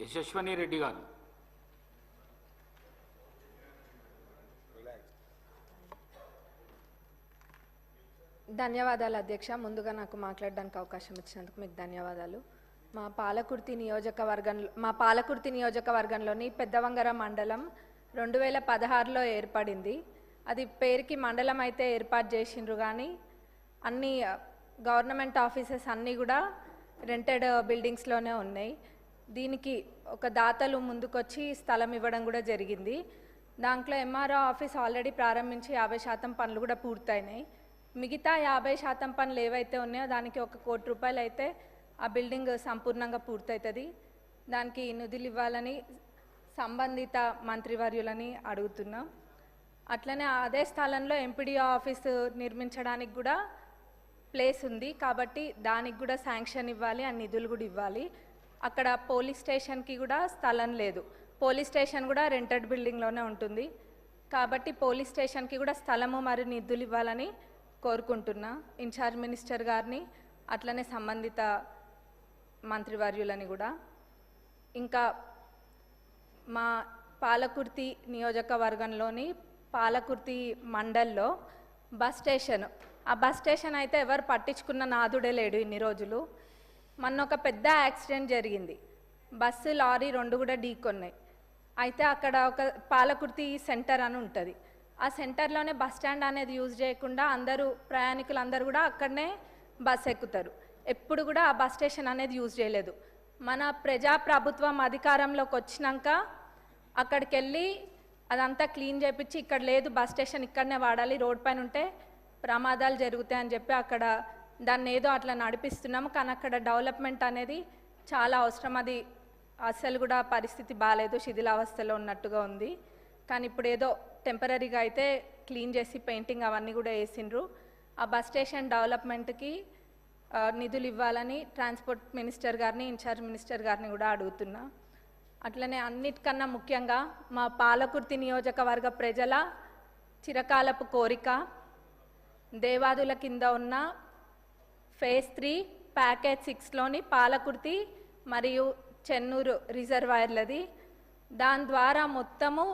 యశస్వని రెడ్డి గారు. ధన్యవాదాలు అధ్యక్ష. ముందుగా నాకు మాట్లాడడానికి అవకాశం ఇచ్చినందుకు మీకు ధన్యవాదాలు. మా పాలకుర్తి నియోజకవర్గంలోని పెద్దవంగర మండలం 2016లో ఏర్పడింది. అది పేరుకి మండలం అయితే ఏర్పాటు చేసిండ్రు, కానీ అన్ని గవర్నమెంట్ ఆఫీసెస్ అన్నీ కూడా రెంటెడ్ బిల్డింగ్స్లోనే ఉన్నాయి. దీనికి ఒక దాతలు ముందుకొచ్చి స్థలం ఇవ్వడం కూడా జరిగింది. దాంట్లో ఎంఆర్ఓ ఆఫీస్ ఆల్రెడీ ప్రారంభించి 50% పనులు కూడా పూర్తయినాయి. మిగతా 50% పనులు ఏవైతే ఉన్నాయో దానికి 1 కోటి రూపాయలు అయితే ఆ బిల్డింగ్ సంపూర్ణంగా పూర్తవుతుంది. దానికి నిధులు ఇవ్వాలని సంబంధిత మంత్రివర్యులని అడుగుతున్నాం. అట్లనే అదే స్థలంలో ఎంపీడీఓ ఆఫీసు నిర్మించడానికి కూడా ప్లేస్ ఉంది, కాబట్టి దానికి కూడా శాంక్షన్ ఇవ్వాలి, ఆ నిధులు కూడా ఇవ్వాలి. అక్కడ పోలీస్ స్టేషన్కి కూడా స్థలం లేదు. పోలీస్ స్టేషన్ కూడా రెంటెడ్ బిల్డింగ్లోనే ఉంటుంది, కాబట్టి పోలీస్ స్టేషన్కి కూడా స్థలము మరియు నిధులు ఇవ్వాలని కోరుకుంటున్నా ఇన్ఛార్జ్ మినిస్టర్ గారిని, అట్లనే సంబంధిత మంత్రివర్యులని కూడా. ఇంకా మా పాలకుర్తి నియోజకవర్గంలోని పాలకుర్తి మండల్లో బస్ స్టేషన్, ఆ బస్ స్టేషన్ అయితే ఎవరు పట్టించుకున్న నాదుడే లేడు ఇన్ని రోజులు. మొన్న ఒక పెద్ద యాక్సిడెంట్ జరిగింది, బస్సు లారీ 2 కూడా ఢీకొన్నాయి. అయితే అక్కడ ఒక పాలకుర్తి సెంటర్ అని ఉంటుంది, ఆ సెంటర్లోనే బస్ స్టాండ్ అనేది యూజ్ చేయకుండా ప్రయాణికులు అందరూ కూడా అక్కడనే బస్ ఎక్కుతారు. ఎప్పుడు కూడా ఆ బస్ స్టేషన్ అనేది యూజ్ చేయలేదు. మన ప్రజాప్రభుత్వం అధికారంలోకి వచ్చినాక అక్కడికి వెళ్ళి అదంతా క్లీన్ చేయించి ఇక్కడ లేదు బస్ స్టేషన్ ఇక్కడనే వాడాలి, రోడ్ పైన ఉంటే ప్రమాదాలు జరుగుతాయని చెప్పి అక్కడ దాన్ని ఏదో అట్లా నడిపిస్తున్నాము. కానీ అక్కడ డెవలప్మెంట్ అనేది చాలా అవసరం. అది అసలు కూడా పరిస్థితి బాగాలేదు, శిథిలావస్థలో ఉన్నట్టుగా ఉంది. కానీ ఇప్పుడు ఏదో టెంపరీగా అయితే క్లీన్ చేసి పెయింటింగ్ అవన్నీ కూడా వేసిండ్రు. ఆ బస్ స్టేషన్ డెవలప్మెంట్కి నిధులు ఇవ్వాలని ట్రాన్స్పోర్ట్ మినిస్టర్ గారిని, ఇన్ఛార్జ్ మినిస్టర్ గారిని కూడా అడుగుతున్నా. అట్లనే అన్నిటికన్నా ముఖ్యంగా మా పాలకుర్తి నియోజకవర్గ ప్రజల చిరకాలపు కోరిక దేవాదుల కింద ఉన్న ఫేజ్ 3 ప్యాకేజ్ 6లోని పాలకుర్తి మరియు చెన్నూరు రిజర్వాయర్లది. దాని ద్వారా మొత్తము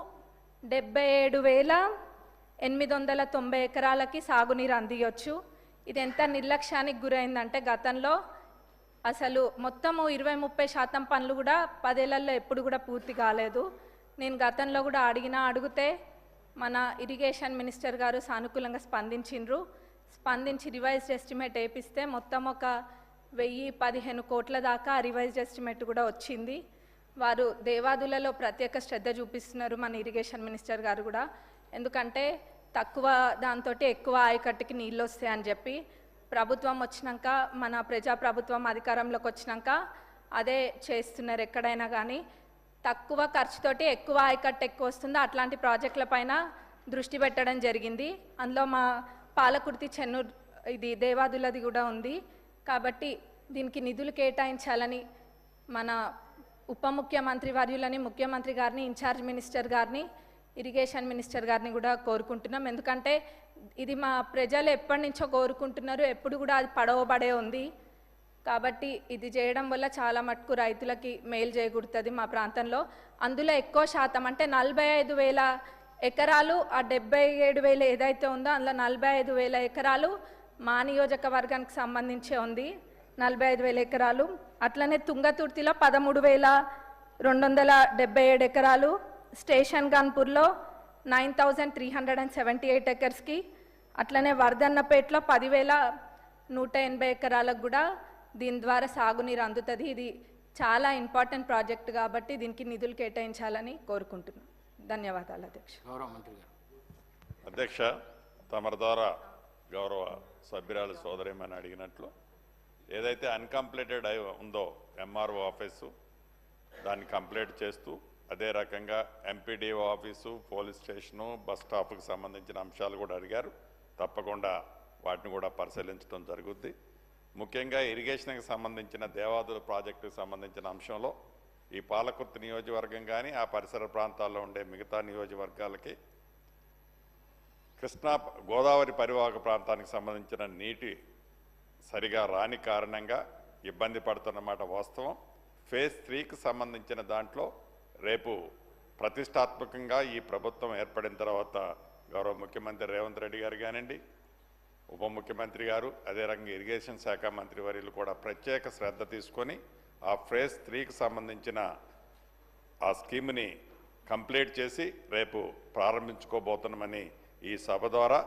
77,890 ఎకరాలకి సాగునీరు అందియొచ్చు. ఇది ఎంత నిర్లక్ష్యానికి గురైందంటే గతంలో అసలు మొత్తము 20-30% పనులు కూడా 10 ఏళ్లలో ఎప్పుడు కూడా పూర్తి కాలేదు. నేను గతంలో కూడా అడిగితే మన ఇరిగేషన్ మినిస్టర్ గారు సానుకూలంగా స్పందించి రివైజ్డ్ ఎస్టిమేట్ వేపిస్తే మొత్తం ఒక 1015 కోట్ల దాకా రివైజ్డ్ ఎస్టిమేట్ కూడా వచ్చింది. వారు దేవాదులలో ప్రత్యేక శ్రద్ధ చూపిస్తున్నారు మన ఇరిగేషన్ మినిస్టర్ గారు కూడా, ఎందుకంటే తక్కువ దాంతో ఎక్కువ ఆయకట్టుకి నీళ్ళు వస్తాయని చెప్పి. ప్రభుత్వం వచ్చినాక, మన ప్రజాప్రభుత్వం అధికారంలోకి వచ్చినాక అదే చేస్తున్నారు. ఎక్కడైనా కానీ తక్కువ ఖర్చుతోటి ఎక్కువ ఆయకట్టు ఎక్కువ వస్తుందో అట్లాంటి ప్రాజెక్టుల పైన దృష్టి పెట్టడం జరిగింది. అందులో మా పాలకుర్తి చెన్నూరు ఇది దేవాదులది కూడా ఉంది. కాబట్టి దీనికి నిధులు కేటాయించాలని మన ఉప ముఖ్యమంత్రి వర్యులని, ముఖ్యమంత్రి గారిని, ఇన్ఛార్జ్ మినిస్టర్ గారిని, ఇరిగేషన్ మినిస్టర్ గారిని కూడా కోరుకుంటున్నాం. ఎందుకంటే ఇది మా ప్రజలు ఎప్పటి నుంచో కోరుకుంటున్నారు, ఎప్పుడు కూడా అది పడవబడే ఉంది. కాబట్టి ఇది చేయడం వల్ల చాలా మటుకు రైతులకి మేలు చేకూరుతుంది మా ప్రాంతంలో. అందులో ఎక్కువ శాతం అంటే 45,000 ఎకరాలు, ఆ 77,000 ఏదైతే ఉందో అందులో 45,000 ఎకరాలు మా నియోజకవర్గానికి సంబంధించి ఉంది, 45,000 ఎకరాలు. అట్లనే తుంగతుర్తిలో 13,277 ఎకరాలు, స్టేషన్ గన్పూర్లో 9,378 ఎకర్స్కి, అట్లనే వర్ధన్నపేటలో 10,180 ఎకరాలకు కూడా దీని ద్వారా సాగునీరు అందుతుంది. ఇది చాలా ఇంపార్టెంట్ ప్రాజెక్ట్ కాబట్టి దీనికి నిధులు కేటాయించాలని కోరుకుంటున్నాను. ధన్యవాదాలు అధ్యక్ష. గౌరవ మంత్రి గారు. అధ్యక్ష, తమరి ద్వారా గౌరవ సభ్యురాలు సోదరేమని అడిగినట్లు ఏదైతే అన్కంప్లీటెడ్ ఉందో ఎంఆర్ఓ ఆఫీసు దాన్ని కంప్లీట్ చేస్తూ, అదే రకంగా MPDO office, police station, bus స్టాప్కి సంబంధించిన అంశాలు కూడా అడిగారు. తప్పకుండా వాటిని కూడా పరిశీలించడం జరుగుద్ది. ముఖ్యంగా ఇరిగేషన్కి సంబంధించిన దేవాదుల ప్రాజెక్టుకు సంబంధించిన అంశంలో ఈ పాలకుర్తి నియోజకవర్గం కానీ ఆ పరిసర ప్రాంతాల్లో ఉండే మిగతా నియోజకవర్గాలకి కృష్ణా గోదావరి పరివాహక ప్రాంతానికి సంబంధించిన నీటి సరిగా రాని కారణంగా ఇబ్బంది పడుతున్నమాట వాస్తవం. ఫేజ్ 3కి సంబంధించిన దాంట్లో రేపు ప్రతిష్టాత్మకంగా ఈ ప్రభుత్వం ఏర్పడిన తర్వాత గౌరవ ముఖ్యమంత్రి రేవంత్ రెడ్డి గారు కానివ్వండి, ఉప ముఖ్యమంత్రి గారు, అదే రకంగా ఇరిగేషన్ శాఖ మంత్రి వర్యులు కూడా ప్రత్యేక శ్రద్ధ తీసుకొని ఆ ఫేజ్ 3కి సంబంధించిన ఆ స్కీమ్ని కంప్లీట్ చేసి రేపు ప్రారంభించుకోబోతున్నామని ఈ సభ ద్వారా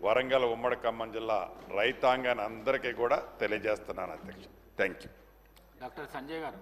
వరంగల్ ఉమ్మడి ఖమ్మం జిల్లా రైతాంగాన్ని అందరికీ కూడా తెలియజేస్తున్నాను అధ్యక్ష. Thank you. డాక్టర్ సంజయ్ గారు.